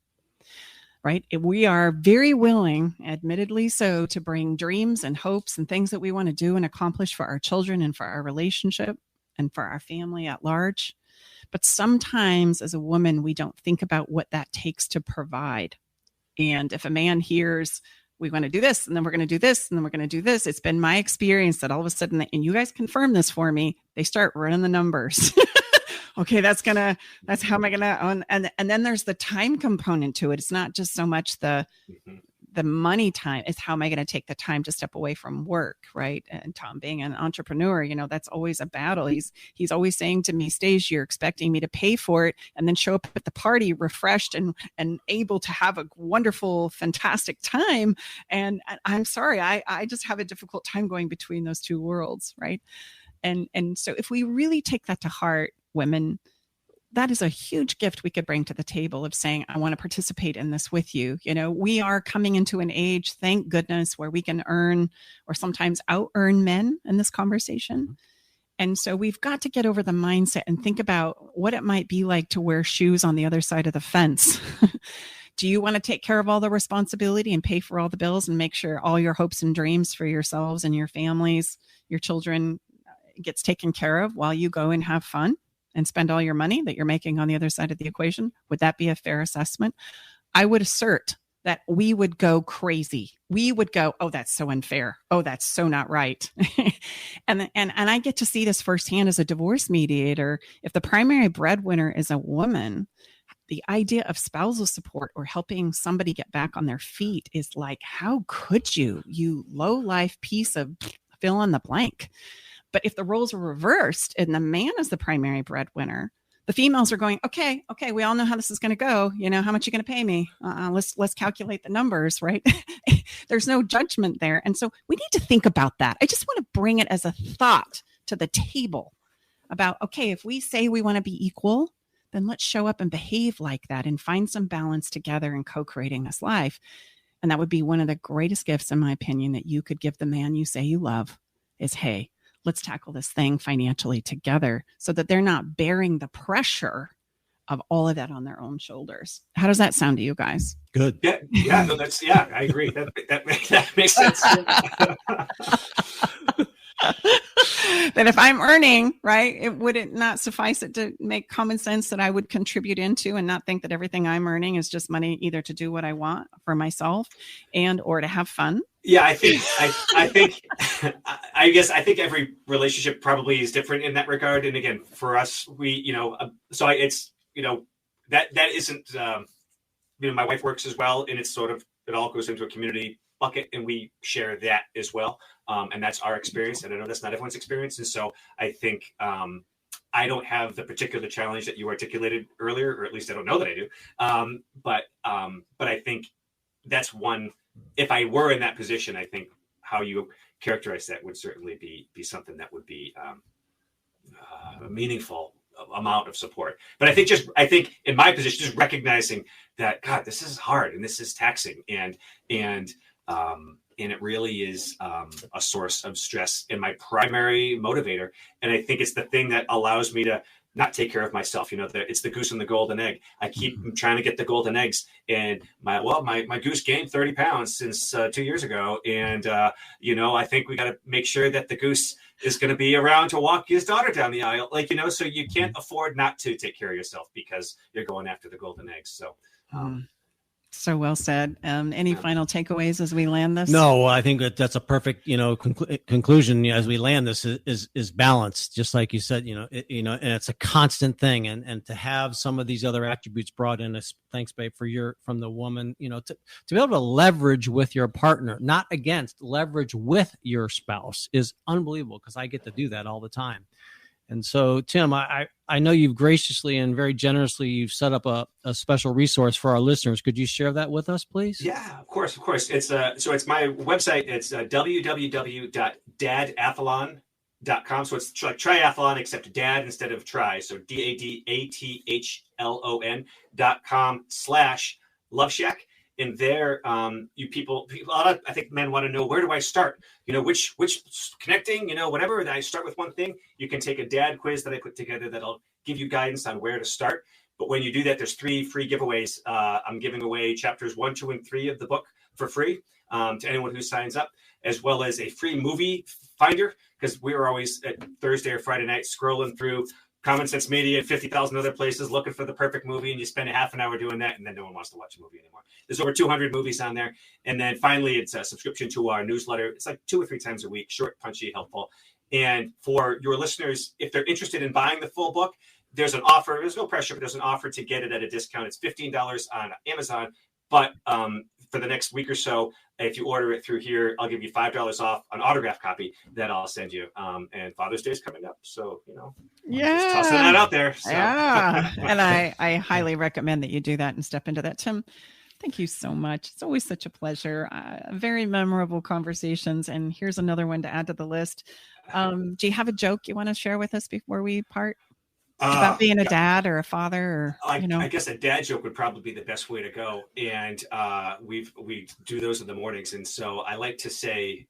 Right? We are very willing, admittedly so, to bring dreams and hopes and things that we want to do and accomplish for our children and for our relationship and for our family at large. But sometimes as a woman, we don't think about what that takes to provide. And if a man hears, we want to do this, and then we're going to do this, and then we're going to do this, it's been my experience that all of a sudden, and you guys confirm this for me, they start running the numbers. Okay, that's how am I gonna, and then there's the time component to it. It's not just so much the money time, it's how am I going to take the time to step away from work, right? And Tom, being an entrepreneur, that's always a battle. He's always saying to me, Stace, you're expecting me to pay for it and then show up at the party refreshed and able to have a wonderful, fantastic time. And I'm sorry, I just have a difficult time going between those two worlds, right? And so if we really take that to heart, women, that is a huge gift we could bring to the table of saying, I want to participate in this with you. We are coming into an age, thank goodness, where we can earn or sometimes out-earn men in this conversation. And so we've got to get over the mindset and think about what it might be like to wear shoes on the other side of the fence. Do you want to take care of all the responsibility and pay for all the bills and make sure all your hopes and dreams for yourselves and your families, your children gets taken care of while you go and have fun and spend all your money that you're making on the other side of the equation? Would that be a fair assessment? I would assert that we would go crazy. We would go, oh, that's so unfair. Oh, that's so not right. and I get to see this firsthand as a divorce mediator. If the primary breadwinner is a woman, the idea of spousal support or helping somebody get back on their feet is like, how could you low life piece of fill in the blank? But if the roles are reversed and the man is the primary breadwinner, the females are going, okay, we all know how this is going to go. How much are you going to pay me? Let's calculate the numbers, right? There's no judgment there. And so we need to think about that. I just want to bring it as a thought to the table about, okay, if we say we want to be equal, then let's show up and behave like that and find some balance together in co-creating this life. And that would be one of the greatest gifts, in my opinion, that you could give the man you say you love is, hey, let's tackle this thing financially together so that they're not bearing the pressure of all of that on their own shoulders. How does that sound to you guys? Good. Yeah, no, I agree. That makes sense. That if I'm earning, right, would it not suffice it to make common sense that I would contribute into and not think that everything I'm earning is just money either to do what I want for myself and or to have fun? Yeah, I think every relationship probably is different in that regard. And again, for us, that isn't, my wife works as well, and it's sort of, it all goes into a community bucket and we share that as well. And that's our experience. And I know that's not everyone's experience. And so I think, I don't have the particular challenge that you articulated earlier, or at least I don't know that I do. But I think that's one. If I were in that position, I think how you characterize that would certainly be something that would be a meaningful amount of support. But I think in my position, just recognizing that, God, this is hard and this is taxing, and it really is a source of stress and my primary motivator. And I think it's the thing that allows me to not take care of myself. It's the goose and the golden egg. I keep trying to get the golden eggs, and my goose gained 30 pounds since 2 years ago. And, I think we got to make sure that the goose is going to be around to walk his daughter down the aisle. So you can't afford not to take care of yourself because you're going after the golden eggs. So, So well said. Any final takeaways as we land this? No, I think that's a perfect, conclusion as we land this is balance. Just like you said, and it's a constant thing. And to have some of these other attributes brought in, thanks, babe, from the woman, to be able to leverage with your partner, not against, leverage with your spouse is unbelievable, because I get to do that all the time. And so, Tim, I know you've graciously and very generously, you've set up a special resource for our listeners. Could you share that with us, please? Yeah, of course. It's so it's my website. It's www.dadathlon.com. So it's like triathlon except dad instead of try. So dadathlon.com/Love Shack. And there, you people, a lot of, I think men want to know, where do I start? Which connecting, whatever. I start with one thing. You can take a dad quiz that I put together that'll give you guidance on where to start. But when you do that, there's 3 free giveaways. I'm giving away chapters 1, 2, and 3 of the book for free to anyone who signs up, as well as a free movie finder, because we were always at Thursday or Friday night scrolling through Common Sense Media and 50,000 other places looking for the perfect movie, and you spend a half an hour doing that, and then no one wants to watch a movie anymore. There's over 200 movies on there. And then finally, it's a subscription to our newsletter. It's like 2 or 3 times a week, short, punchy, helpful. And for your listeners, if they're interested in buying the full book, there's an offer. There's no pressure, but there's an offer to get it at a discount. It's $15 on Amazon. But for the next week or so, if you order it through here, I'll give you $5 off an autographed copy that I'll send you. And Father's Day is coming up. So, just tossing that out there. So. Yeah. And I highly recommend that you do that and step into that. Tim, thank you so much. It's always such a pleasure. Very memorable conversations. And here's another one to add to the list. Do you have a joke you want to share with us before we part? About being a dad or a father, or I guess a dad joke would probably be the best way to go. And we do those in the mornings. And so I like to say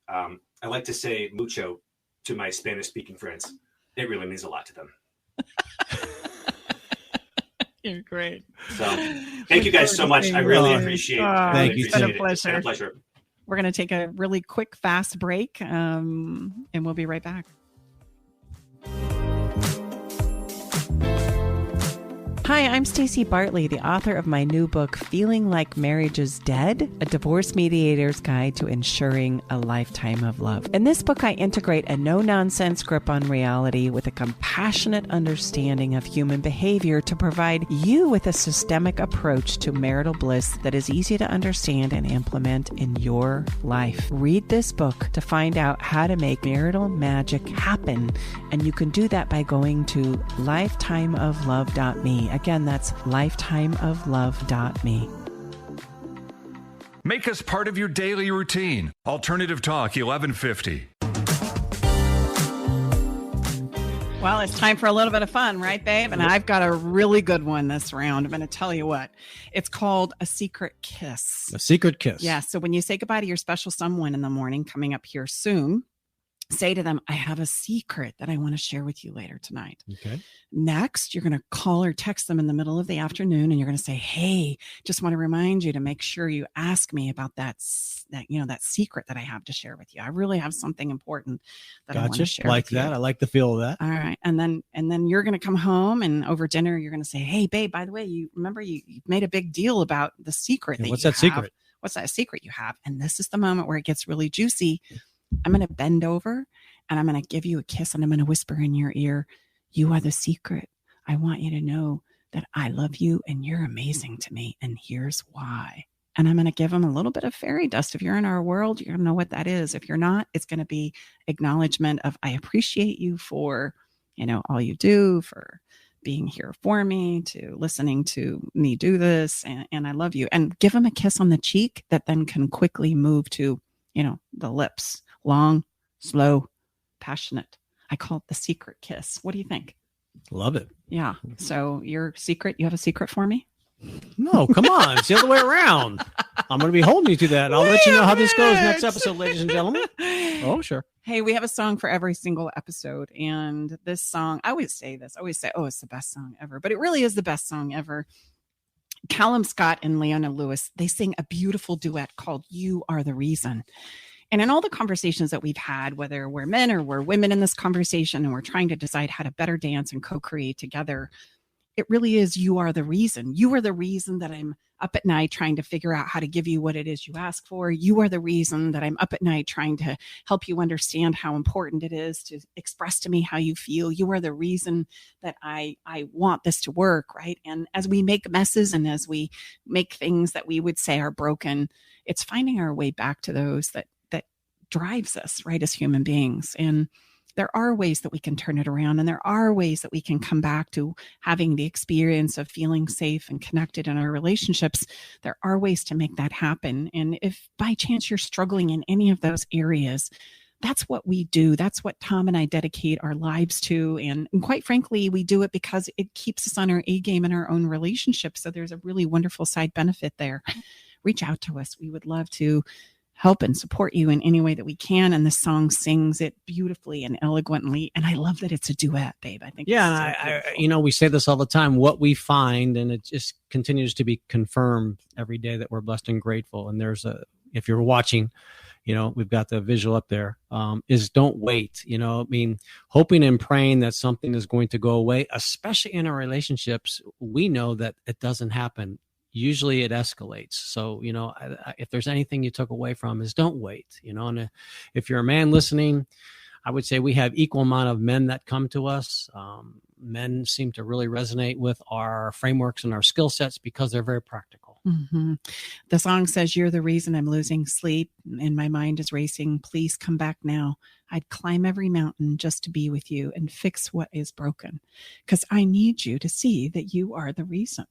mucho to my Spanish speaking friends. It really means a lot to them. You're great. So thank you guys so much. I really appreciate it. Thank you. It's been a pleasure. It's been a pleasure. We're going to take a really quick, fast break, and we'll be right back. Hi, I'm Stacey Bartley, the author of my new book, Feeling Like Marriage is Dead, a divorce mediator's guide to ensuring a lifetime of love. In this book, I integrate a no-nonsense grip on reality with a compassionate understanding of human behavior to provide you with a systemic approach to marital bliss that is easy to understand and implement in your life. Read this book to find out how to make marital magic happen, and you can do that by going to lifetimeoflove.me. Again, that's lifetimeoflove.me. Make us part of your daily routine. Alternative Talk 1150. Well, it's time for a little bit of fun, right, babe? And I've got a really good one this round. I'm going to tell you what. It's called A Secret Kiss. A secret kiss. Yeah. So when you say goodbye to your special someone in the morning, coming up here soon, say to them, I have a secret that I want to share with you later tonight. Okay. Next, you're going to call or text them in the middle of the afternoon, and you're going to say, hey, just want to remind you to make sure you ask me about that secret that I have to share with you. I really have something important that I want to share with you. I like the feel of that. All right. And then you're going to come home, and over dinner, you're going to say, hey, babe, by the way, you remember you made a big deal about the secret. What's that secret? What's that secret you have? And this is the moment where it gets really juicy. I'm going to bend over and I'm going to give you a kiss, and I'm going to whisper in your ear, you are the secret. I want you to know that I love you and you're amazing to me. And here's why. And I'm going to give them a little bit of fairy dust. If you're in our world, you're going to know what that is. If you're not, it's going to be acknowledgement of, I appreciate you for, all you do, for being here for me, to listening to me do this. And I love you. And give them a kiss on the cheek that then can quickly move to, the lips. Long, slow, passionate. I call it the secret kiss. What do you think? Love it. Yeah. So your secret, you have a secret for me? No, come on. It's the other way around. I'm going to be holding you to that. I'll let you know how this goes next episode, ladies and gentlemen. Oh, sure. Hey, we have a song for every single episode. And this song, I always say, oh, it's the best song ever. But it really is the best song ever. Callum Scott and Leona Lewis, they sing a beautiful duet called You Are the Reason. And in all the conversations that we've had, whether we're men or we're women in this conversation, and we're trying to decide how to better dance and co-create together, it really is, you are the reason. You are the reason that I'm up at night trying to figure out how to give you what it is you ask for. You are the reason that I'm up at night trying to help you understand how important it is to express to me how you feel. You are the reason that I want this to work, right? And as we make messes and as we make things that we would say are broken, it's finding our way back to those that drives us, right, as human beings. And there are ways that we can turn it around, and there are ways that we can come back to having the experience of feeling safe and connected in our relationships. There are ways to make that happen. And if by chance you're struggling in any of those areas, that's what we do. That's what Tom and I dedicate our lives to. And quite frankly, we do it because it keeps us on our A game in our own relationships. So there's a really wonderful side benefit there. Reach out to us. We would love to help and support you in any way that we can. And the song sings it beautifully and eloquently. And I love that it's a duet, babe. I think. Yeah. And I we say this all the time, what we find, and it just continues to be confirmed every day that we're blessed and grateful. And if you're watching, we've got the visual up there, is don't wait, hoping and praying that something is going to go away, especially in our relationships. We know that it doesn't happen. Usually it escalates. So, if there's anything you took away from is don't wait, and if you're a man listening, I would say we have equal amount of men that come to us. Men seem to really resonate with our frameworks and our skill sets because they're very practical. Mm-hmm. The song says, "You're the reason I'm losing sleep and my mind is racing. Please come back now. I'd climb every mountain just to be with you and fix what is broken, because I need you to see that you are the reason."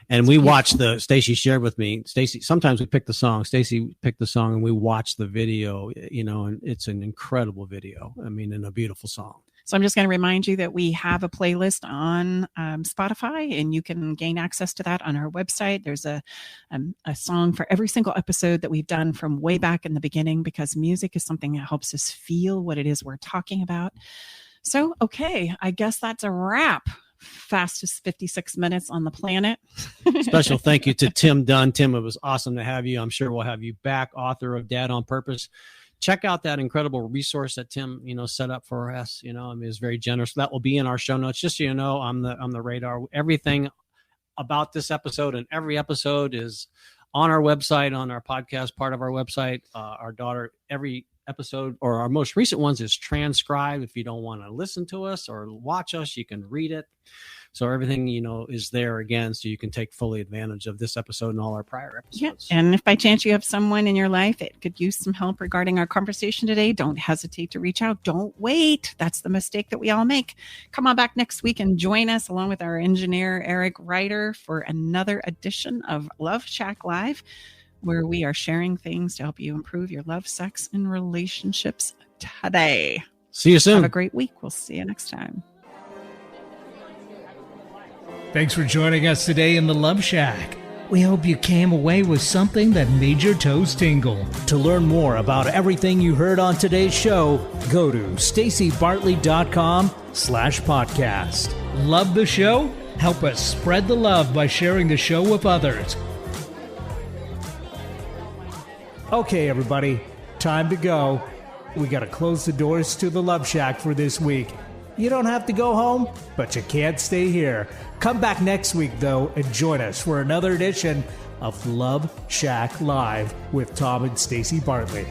And we watched Stacy shared with me. Stacy, sometimes we pick the song. Stacy picked the song and we watched the video, and it's an incredible video. And a beautiful song. So I'm just going to remind you that we have a playlist on Spotify, and you can gain access to that on our website. There's a song for every single episode that we've done from way back in the beginning, because music is something that helps us feel what it is we're talking about. So, okay, I guess that's a wrap. Fastest 56 minutes on the planet. Special thank you to Tim Dunn. Tim, it was awesome to have you. I'm sure we'll have you back, author of Dad on Purpose. Check out that incredible resource that Tim, set up for us. Is very generous. That will be in our show notes. Just so you know, on the radar. Everything about this episode and every episode is on our website, on our podcast, part of our website. Our daughter, every episode, or our most recent ones, is transcribed. If you don't want to listen to us or watch us, you can read it. So everything, is there again, so you can take fully advantage of this episode and all our prior episodes. Yeah. And if by chance you have someone in your life that could use some help regarding our conversation today, don't hesitate to reach out. Don't wait. That's the mistake that we all make. Come on back next week and join us along with our engineer, Eric Ryder, for another edition of Love Shack Live, where we are sharing things to help you improve your love, sex, and relationships today. See you soon. Have a great week. We'll see you next time. Thanks for joining us today in the Love Shack. We hope you came away with something that made your toes tingle. To learn more about everything you heard on today's show, go to stacybartley.com/podcast. Love the show? Help us spread the love by sharing the show with others. Okay, everybody, time to go. We got to close the doors to the Love Shack for this week. You don't have to go home, but you can't stay here. Come back next week, though, and join us for another edition of Love Shack Live with Tom and Stacy Bartley.